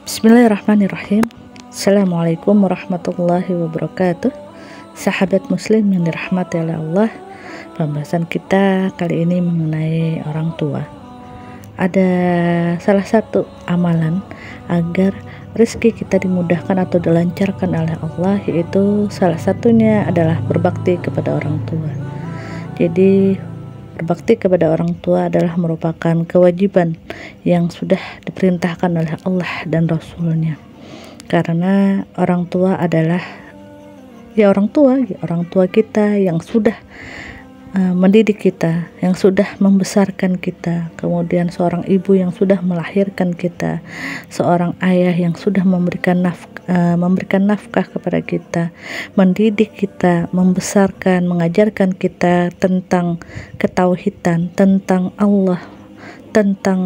Bismillahirrahmanirrahim. Assalamualaikum warahmatullahi wabarakatuh. Sahabat muslim yang dirahmati oleh Allah, pembahasan kita kali ini mengenai orang tua. Ada salah satu amalan agar rezeki kita dimudahkan atau dilancarkan oleh Allah, yaitu salah satunya adalah berbakti kepada orang tua. Jadi berbakti kepada orang tua adalah merupakan kewajiban yang sudah diperintahkan oleh Allah dan Rasul-Nya. Karena orang tua adalah orang tua kita yang sudah mendidik kita, yang sudah membesarkan kita, kemudian seorang ibu yang sudah melahirkan kita, seorang ayah yang sudah memberikan nafkah kepada kita, mendidik kita, membesarkan, mengajarkan kita tentang ketauhidan, tentang Allah, tentang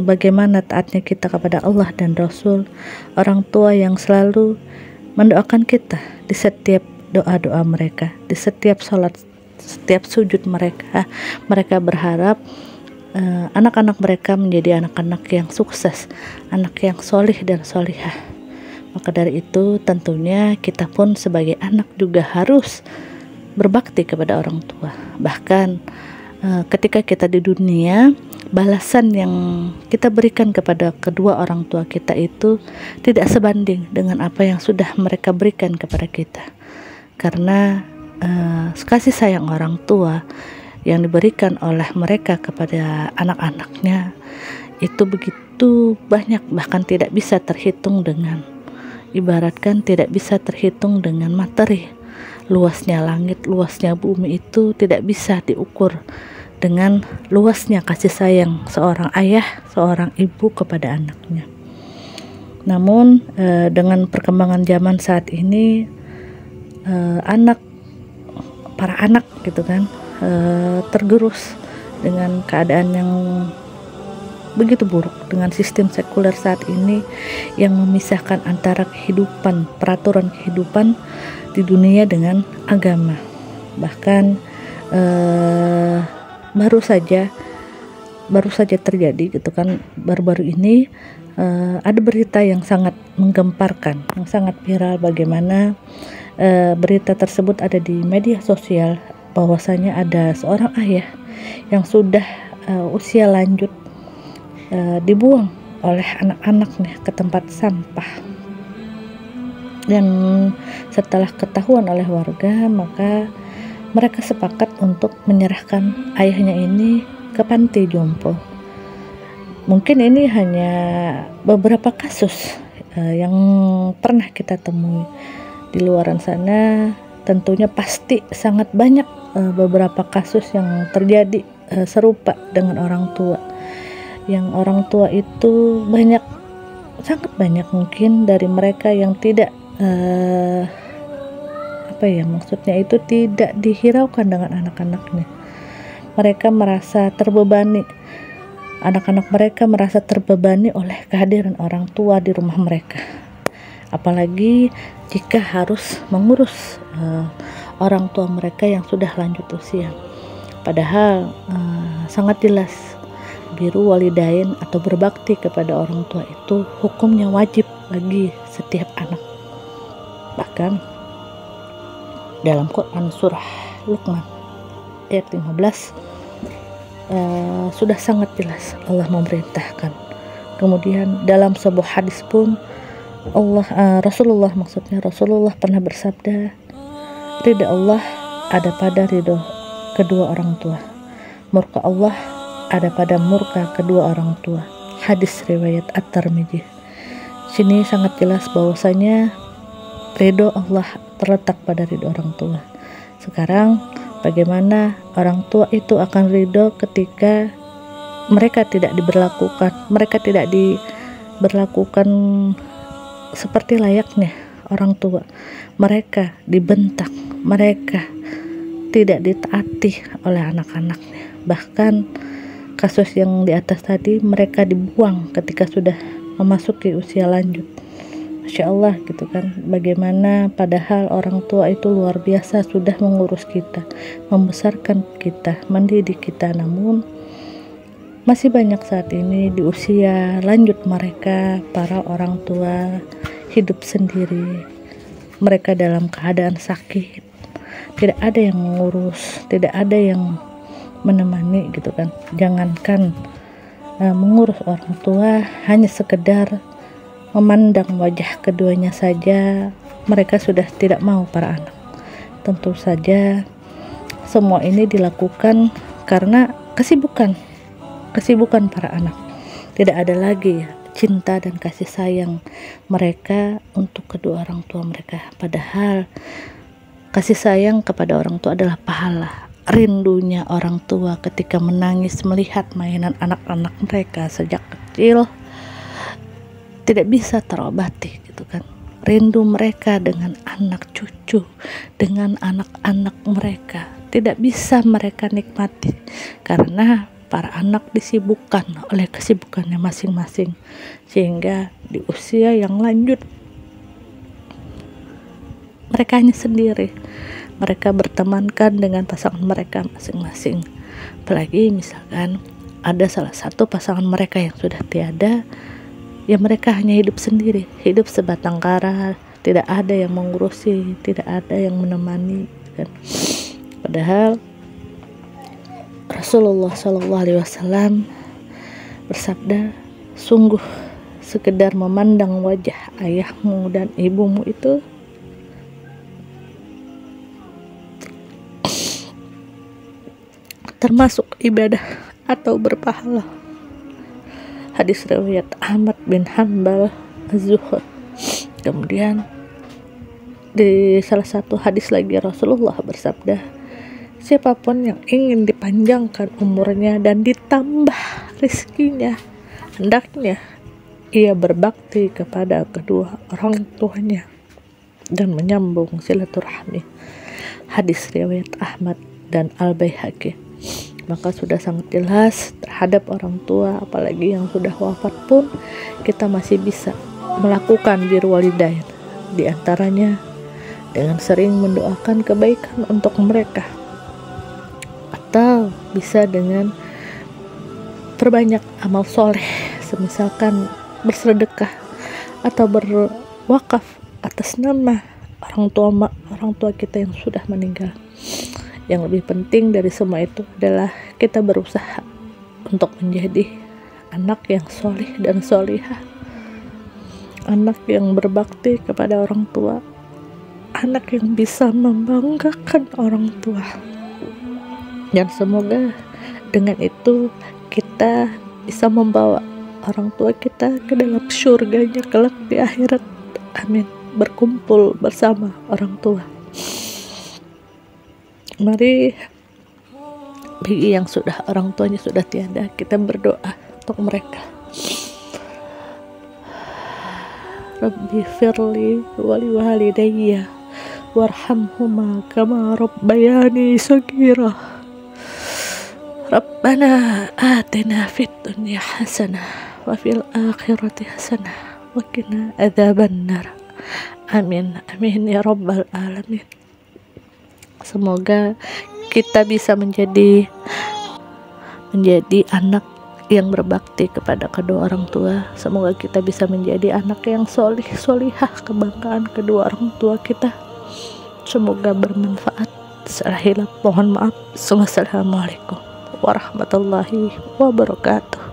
bagaimana taatnya kita kepada Allah dan Rasul. Orang tua yang selalu mendoakan kita di setiap doa-doa mereka, di setiap sholat, setiap sujud mereka berharap anak-anak mereka menjadi anak-anak yang sukses, anak yang solih dan solihah. Maka dari itu tentunya kita pun sebagai anak juga harus berbakti kepada orang tua. Bahkan ketika kita di dunia, balasan yang kita berikan kepada kedua orang tua kita itu tidak sebanding dengan apa yang sudah mereka berikan kepada kita. Karena kasih sayang orang tua yang diberikan oleh mereka kepada anak-anaknya itu begitu banyak, bahkan tidak bisa terhitung dengan, ibaratkan tidak bisa terhitung dengan materi. Luasnya langit, luasnya bumi itu tidak bisa diukur dengan luasnya kasih sayang seorang ayah, seorang ibu kepada anaknya. Namun dengan perkembangan zaman saat ini, para anak gitu kan, tergerus dengan keadaan yang begitu buruk, dengan sistem sekuler saat ini yang memisahkan antara kehidupan, peraturan kehidupan di dunia dengan agama. Bahkan baru saja terjadi gitu kan, baru-baru ini ada berita yang sangat menggemparkan, yang sangat viral, bagaimana berita tersebut ada di media sosial, bahwasanya ada seorang ayah yang sudah usia lanjut dibuang oleh anak-anaknya ke tempat sampah. Dan setelah ketahuan oleh warga, maka mereka sepakat untuk menyerahkan ayahnya ini ke panti jompo. Mungkin ini hanya beberapa kasus yang pernah kita temui. Di luaran sana tentunya pasti sangat banyak beberapa kasus yang terjadi serupa dengan orang tua. Yang orang tua itu sangat banyak mungkin dari mereka yang tidak maksudnya itu tidak dihiraukan dengan anak-anaknya. Mereka merasa terbebani, anak-anak mereka merasa terbebani oleh kehadiran orang tua di rumah mereka. Apalagi jika harus mengurus orang tua mereka yang sudah lanjut usia. Padahal sangat jelas biru walidain atau berbakti kepada orang tua itu hukumnya wajib bagi setiap anak. Bahkan dalam Quran surah Luqman ayat 15 sudah sangat jelas Allah memerintahkan. Kemudian dalam sebuah hadis pun Rasulullah pernah bersabda, ridha Allah ada pada ridho kedua orang tua, murka Allah ada pada murka kedua orang tua. Hadis riwayat At-Tirmidzi. Sini sangat jelas bahwasanya ridho Allah terletak pada ridho orang tua. Sekarang bagaimana orang tua itu akan ridho ketika mereka tidak diberlakukan seperti layaknya orang tua. Mereka dibentak, mereka tidak ditaati oleh anak-anaknya. Bahkan kasus yang di atas tadi, mereka dibuang ketika sudah memasuki usia lanjut. Masya Allah gitu kan, bagaimana padahal orang tua itu luar biasa sudah mengurus kita, membesarkan kita, mendidik kita, namun Masih banyak saat ini di usia lanjut mereka, para orang tua hidup sendiri. Mereka dalam keadaan sakit, tidak ada yang mengurus, tidak ada yang menemani gitu kan. Jangankan mengurus orang tua, hanya sekedar memandang wajah keduanya saja mereka sudah tidak mau para anak. Tentu saja semua ini dilakukan karena kesibukan para anak. Tidak ada lagi cinta dan kasih sayang mereka untuk kedua orang tua mereka. Padahal kasih sayang kepada orang tua adalah pahala. Rindunya orang tua ketika menangis melihat mainan anak-anak mereka sejak kecil tidak bisa terobati gitu kan. Rindu mereka dengan anak cucu, dengan anak-anak mereka tidak bisa mereka nikmati karena para anak disibukkan oleh kesibukannya masing-masing, sehingga di usia yang lanjut mereka hanya sendiri. Mereka bertemankan dengan pasangan mereka masing-masing. Apalagi misalkan ada salah satu pasangan mereka yang sudah tiada, ya mereka hanya hidup sendiri, hidup sebatang kara, tidak ada yang mengurusi, tidak ada yang menemani kan. Padahal Rasulullah SAW bersabda, sungguh sekedar memandang wajah ayahmu dan ibumu itu termasuk ibadah atau berpahala. Hadis riwayat Ahmad bin Hanbal Az-Zuhud. Kemudian di salah satu hadis lagi Rasulullah bersabda, siapapun yang ingin dipanjangkan umurnya dan ditambah rizkinya, hendaknya ia berbakti kepada kedua orang tuanya dan menyambung silaturahmi. Hadis riwayat Ahmad dan Al-Baihaqi. Maka sudah sangat jelas terhadap orang tua, apalagi yang sudah wafat pun kita masih bisa melakukan birrul walidain, di antaranya dengan sering mendoakan kebaikan untuk mereka, atau bisa dengan perbanyak amal soleh, semisalkan bersedekah atau berwakaf atas nama orang tua kita yang sudah meninggal. Yang lebih penting dari semua itu adalah kita berusaha untuk menjadi anak yang solih dan solihah, anak yang berbakti kepada orang tua, anak yang bisa membanggakan orang tua. Dan semoga dengan itu kita bisa membawa orang tua kita ke dalam surganya kelak di akhirat. Amin. Berkumpul bersama orang tua. Mari bagi yang sudah orang tuanya sudah tiada, kita berdoa untuk mereka. Rabbi firli wali walidayya warhamhuma kama rabbayani saghira. Rabbana atina fid dunya hasanah wa fil akhirati hasanah wa qina adzabannar. Amin amin ya rabbal alamin. Semoga kita bisa menjadi anak yang berbakti kepada kedua orang tua. Semoga kita bisa menjadi anak yang solih solihah, kebanggaan kedua orang tua kita. Semoga bermanfaat. Salah hilaf mohon maaf. Wassalamualaikum warahmatullahi wabarakatuh.